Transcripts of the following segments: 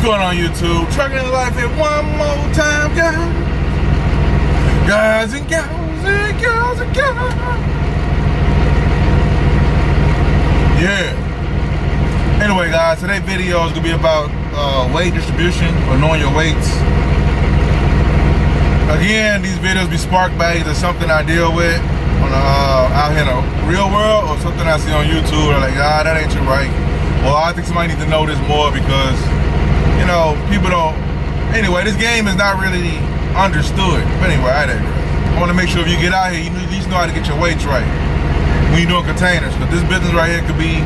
going on YouTube? Trucking in life at one more time, guys. Guys and gals and gals and gals. Yeah. Anyway, guys, today's video is gonna be about weight distribution or knowing your weights. Again, these videos be sparked by either something I deal with on out here in the real world or something I see on YouTube. Or like, that ain't too right. Well, I think somebody needs to know this more because, you know, people don't. Anyway, this game is not really understood. But anyway, I want to make sure if you get out here, you at least know how to get your weights right when you're doing containers. Because this business right here could be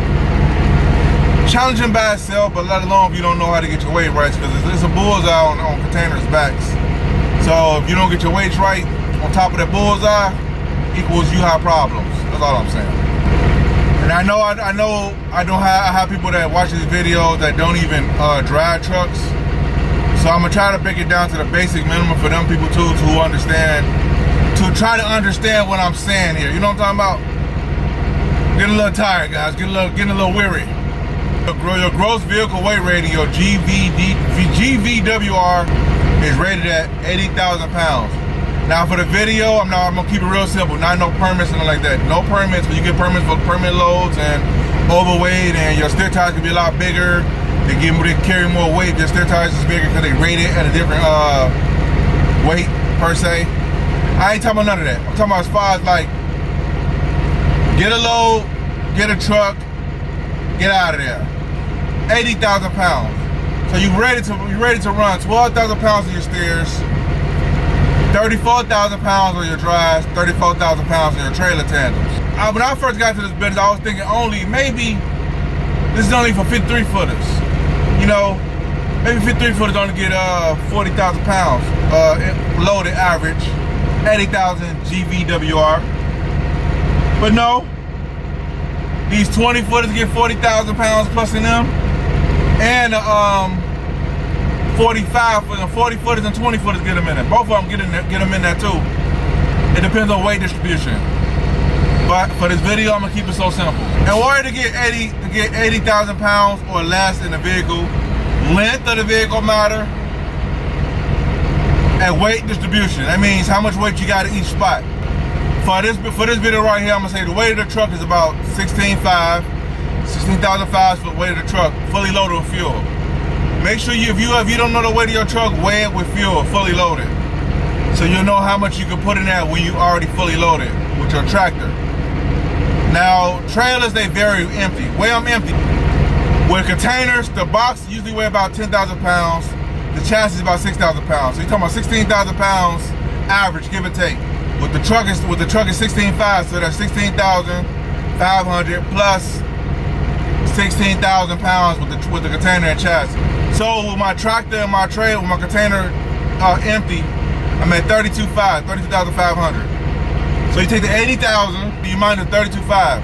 challenging by itself, but let alone if you don't know how to get your weight right, because it's a bullseye on containers' backs. So if you don't get your weights right on top of that bullseye, equals you have problems. That's all I'm saying. And I have people that watch these videos that don't even drive trucks. So I'm gonna try to break it down to the basic minimum for them people too, to understand, to try to understand what I'm saying here. You know what I'm talking about? Getting a little tired, guys. Getting a little weary. Your gross vehicle weight rating, your GVWR, is rated at 80,000 pounds. Now for the video, I'm gonna keep it real simple. Not no permits and like that. No permits, but you get permits for permit loads and overweight, and your steer tires can be a lot bigger. They carry more weight. Their steer tires is bigger because they rate it at a different weight per se. I ain't talking about none of that. I'm talking about as far as like, get a load, get a truck, get out of there. 80,000 pounds. So you ready to run 12,000 pounds of your steers, 34,000 pounds on your drives, 34,000 pounds on your trailer tandems. When I first got to this business, I was thinking maybe this is only for 53 footers. You know, maybe 53 footers only get 40,000 pounds loaded average, 80,000 GVWR. But no, these 20 footers get 40,000 pounds plus in them. And 45 footers, 40 footers and 20 footers get them in there. Both of them get them in there too. It depends on weight distribution. But for this video, I'm gonna keep it so simple. In order to get 80,000 pounds or less in the vehicle, length of the vehicle matter, and weight distribution. That means how much weight you got at each spot. For this video right here, I'm gonna say the weight of the truck is about 16,500 for the weight of the truck, fully loaded with fuel. Make sure if you don't know the weight of your truck, weigh it with fuel, fully loaded. So you'll know how much you can put in there when you already fully loaded with your tractor. Now, trailers, they vary empty. Weigh them empty. With containers, the box usually weigh about 10,000 pounds. The chassis is about 6,000 pounds. So you're talking about 16,000 pounds average, give or take. With the truck is 16,500, so that's 16,500 plus 16,000 pounds with the container and chassis. So with my tractor and my trailer, with my container empty, I'm at 32,500. So you take the 80,000, you minus 32,500.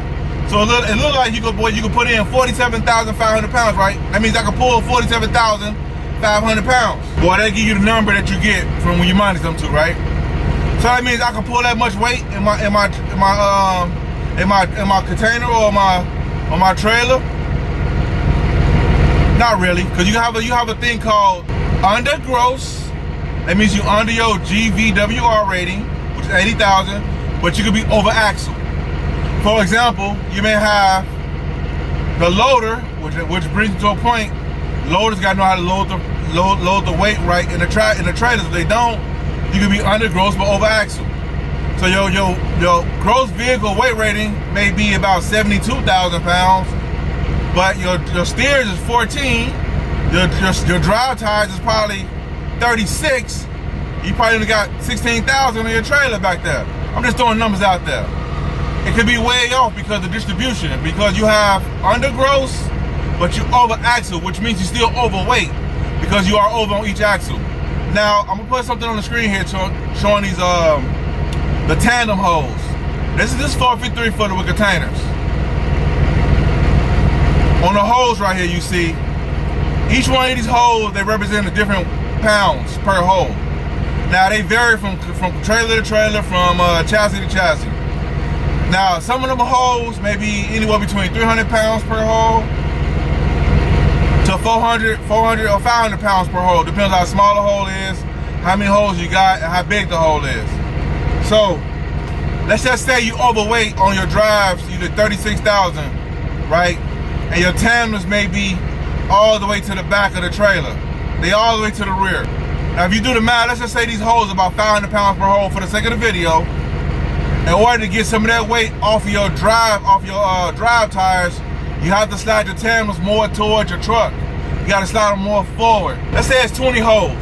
So it look like you could put in 47,500 pounds, right? That means I could pull 47,500 pounds. Boy, that give you the number that you get from when you minus them two, right? So that means I can pull that much weight in my container or on my trailer. Not really, because you have a thing called under gross. That means you under your GVWR rating, which is 80,000, but you could be over axle. For example, you may have the loader, which brings you to a point. Loaders got to know how to load the weight right in the trailers. If they don't, you could be under gross but over axle. So your gross vehicle weight rating may be about 72,000 pounds. But your steers is 14, your drive tires is probably 36. You probably only got 16,000 on your trailer back there. I'm just throwing numbers out there. It could be way off because of distribution, because you have under gross, but you over axle, which means you're still overweight because you are over on each axle. Now, I'm gonna put something on the screen here showing these the tandem holes. This is 453 footer with containers. On the holes right here, you see, each one of these holes, they represent a different pounds per hole. Now, they vary from trailer to trailer, from chassis to chassis. Now, some of them holes may be anywhere between 300 pounds per hole to to 400 or 500 pounds per hole. Depends how small the hole is, how many holes you got, and how big the hole is. So let's just say you overweight on your drives, you did 36,000, right? And your tandems may be all the way to the back of the trailer. They all the way to the rear. Now if you do the math, let's just say these holes are about 500 pounds per hole for the sake of the video. In order to get some of that weight off of your drive, drive tires, you have to slide your tandems more towards your truck. You gotta slide them more forward. Let's say it's 20 holes.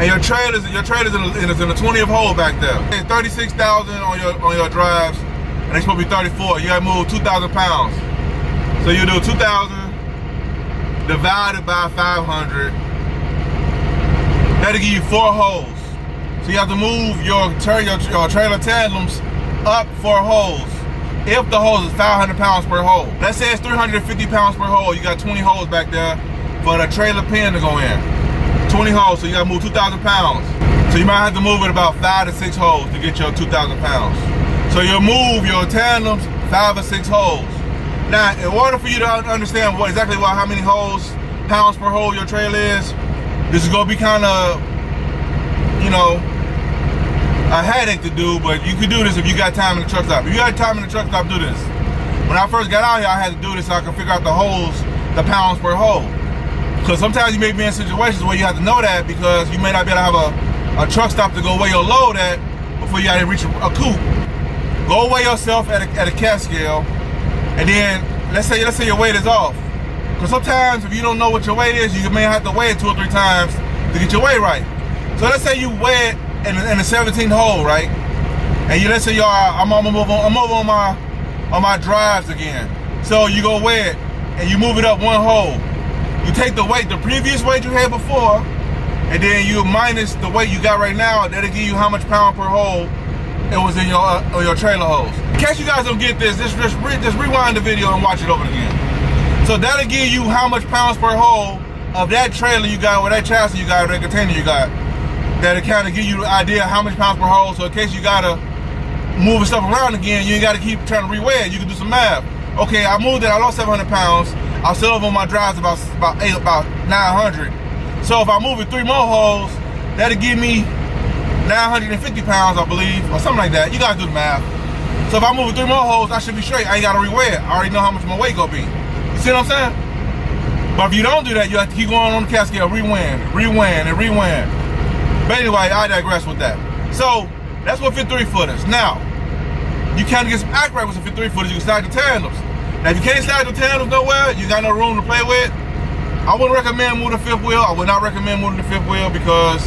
And your trailer's in the 20th hole back there. It's 36,000 on your drives, and they're supposed to be 34. You gotta move 2,000 pounds. So you do 2,000 divided by 500. That'll give you 4 holes. So you have to move your trailer tandems up 4 holes. If the hole is 500 pounds per hole. Let's say it's 350 pounds per hole. You got 20 holes back there for the trailer pin to go in. 20 holes, so you gotta move 2,000 pounds. So you might have to move it about 5 to 6 holes to get your 2,000 pounds. So you'll move your tandems 5 or 6 holes. Now, in order for you to understand how many holes, pounds per hole your trailer is, this is gonna be kind of, you know, a headache to do, but you can do this if you got time in the truck stop. If you got time in the truck stop, do this. When I first got out here, I had to do this so I could figure out the holes, the pounds per hole. Because sometimes you may be in situations where you have to know that because you may not be able to have a truck stop to go weigh your load at before you got to reach a coupe. Go weigh yourself at a cat scale, and then let's say your weight is off. Because sometimes if you don't know what your weight is, you may have to weigh it 2 or 3 times to get your weight right. So let's say you weigh it in the 17th hole, right? And let's say I'm over on my drives again. So you go weigh it and you move it up 1 hole. You take the weight, the previous weight you had before, and then you minus the weight you got right now. That'll give you how much pound per hole it was in your trailer holes. In case you guys don't get this, just rewind the video and watch it over again. So that'll give you how much pounds per hole of that trailer you got, or that chassis you got, or that container you got. That'll kind of give you the idea how much pounds per hole. So in case you gotta move stuff around again, you ain't gotta keep trying to reweigh it. You can do some math. Okay, I moved it, I lost 700 pounds. I still over on my drives about 900. So if I move it 3 more holes, that'll give me 950 pounds, I believe, or something like that. You guys do the math. So if I move it 3 more holes, I should be straight. I ain't gotta reweigh it. I already know how much my weight gonna be. You see what I'm saying? But if you don't do that, you have to keep going on the cat scale, rewind. But anyway, I digress with that. So that's what 53 footers. Now, you kind of get some accurate with some 53 footers. You can slide the tandems. Now, if you can't slide the tandems nowhere, you got no room to play with, I wouldn't recommend moving the 5th wheel. I would not recommend moving the 5th wheel because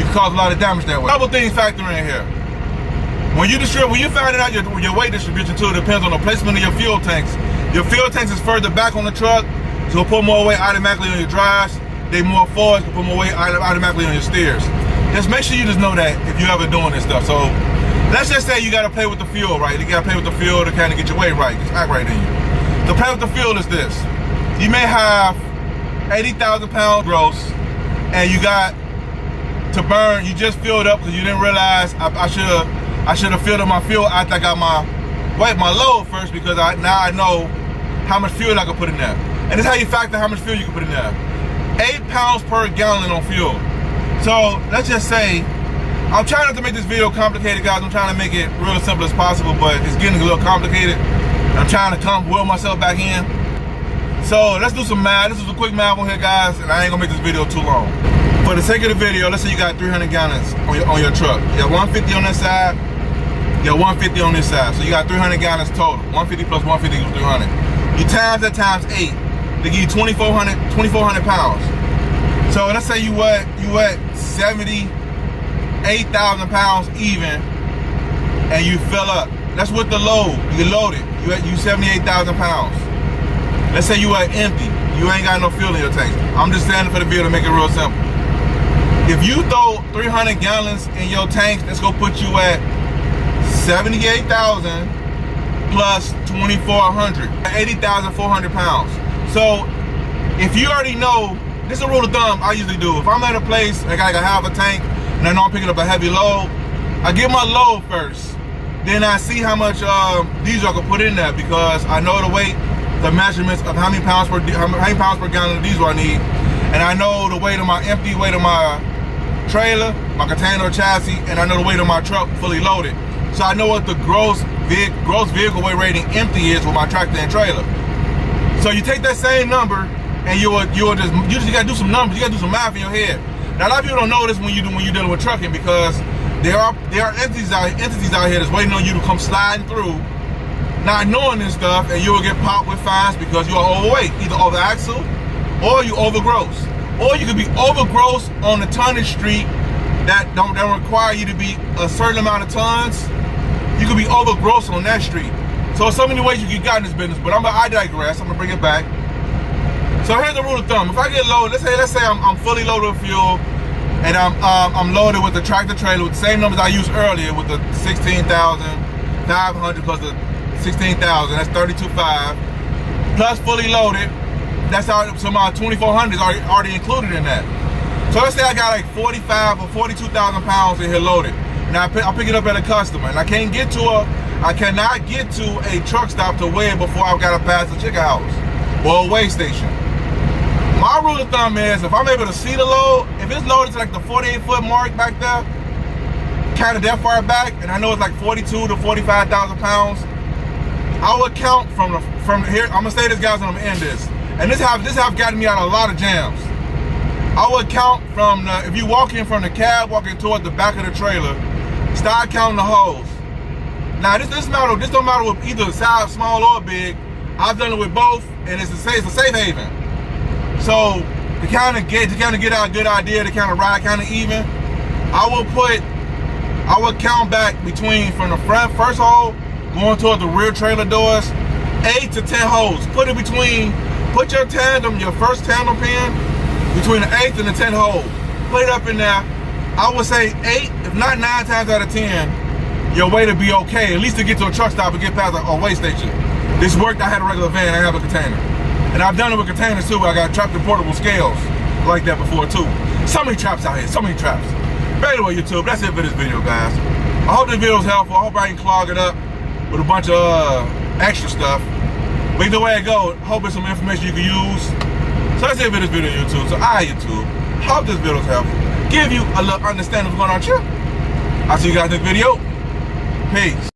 you can cause a lot of damage that way. Couple things factor in here. When you find out your weight distribution too, it depends on the placement of your fuel tanks. Your fuel tanks is further back on the truck, so it'll put more weight automatically on your drives. They more forward, so put more weight automatically on your steers. Just make sure you just know that if you're ever doing this stuff. So let's just say you gotta play with the fuel, right? You gotta play with the fuel to kind of get your weight right, just act right in you. The play with the fuel is this. You may have 80,000 pounds gross, and you got to burn, you just filled up because you didn't realize I should have filled up my fuel after I got my load first, because now I know how much fuel I can put in there. And this is how you factor how much fuel you can put in there. 8 pounds per gallon on fuel. So let's just say, I'm trying not to make this video complicated, guys. I'm trying to make it real simple as possible, but it's getting a little complicated. I'm trying to wheel myself back in. So let's do some math. This is a quick math on here, guys, and I ain't gonna make this video too long. For the sake of the video, let's say you got 300 gallons on your truck. You got 150 on that side, you got 150 on this side. So you got 300 gallons total. 150 plus 150 equals 300. You times that times 8. They give you 2,400 pounds. So let's say you at 78,000 pounds even, and you fill up. That's with the load. You load it. You 78,000 pounds. Let's say you are empty. You ain't got no fuel in your tank. I'm just standing for the video to make it real simple. If you throw 300 gallons in your tanks, that's gonna put you at 78,000 plus 2,400, 80,400 pounds. So if you already know, this is a rule of thumb I usually do. If I'm at a place, like I have a tank, and I know I'm picking up a heavy load, I get my load first. Then I see how much diesel I can put in there, because I know the weight the measurements of how many pounds per gallon of diesel I need, and I know the weight of my empty weight of my trailer, my container or chassis, and I know the weight of my truck fully loaded. So I know what the gross vehicle weight rating empty is with my tractor and trailer. So you take that same number and you just gotta do some numbers. You gotta do some math in your head. Now a lot of people don't know this when you're dealing with trucking, because there are entities out here that's waiting on you to come sliding through, not knowing this stuff, and you will get popped with fines because you are overweight, either over axle or you over gross. Or you could be over gross on the tonnage street that don't require you to be a certain amount of tons. You could be over gross on that street. So there's so many ways you can get in this business, but I digress. I'm gonna bring it back. So here's the rule of thumb. If I get loaded, let's say I'm fully loaded with fuel, and I'm loaded with the tractor trailer with the same numbers I used earlier, with the 16,500 plus the 16,000, that's 32,500, plus fully loaded. That's how, so my 2,400 is already included in that. So let's say I got like 45 or 42,000 pounds in here loaded. Now I'll pick it up at a customer, and I cannot get to a truck stop to weigh it before I've got to pass the chicken house or a weigh station. My rule of thumb is, if I'm able to see the load, if it's loaded to like the 48-foot mark back there, kind of that far back, and I know it's like 42 to 45,000 pounds, I would count from here. I'm gonna say this, guys, and I'm gonna end this. And this have gotten me out of a lot of jams. I would count from if you walk in from the cab, walking toward the back of the trailer, start counting the holes. Now this don't matter with either size, small or big. I've done it with both, and it's a safe haven. So to kind of get a good idea, to kind of ride kind of even, I would count back between from the front first hole going toward the rear trailer doors, 8 to 10 holes. Put your first tandem pin between the 8th and the 10th hole. Put it up in there. I would say 8, if not 9 times out of 10, your way to be okay, at least to get to a truck stop and get past a weigh station. This worked. I had a regular van, I have a container. And I've done it with containers too. I got trapped in portable scales like that before too. So many traps out here, so many traps. But anyway, YouTube, that's it for this video, guys. I hope this video was helpful. I hope I didn't clog it up with a bunch of extra stuff. But either way it goes, hope it's some information you can use. So that's it for this video, YouTube. So YouTube, hope this video was helpful. Give you a little understanding of what's going on here. I'll see you guys in the video. Peace.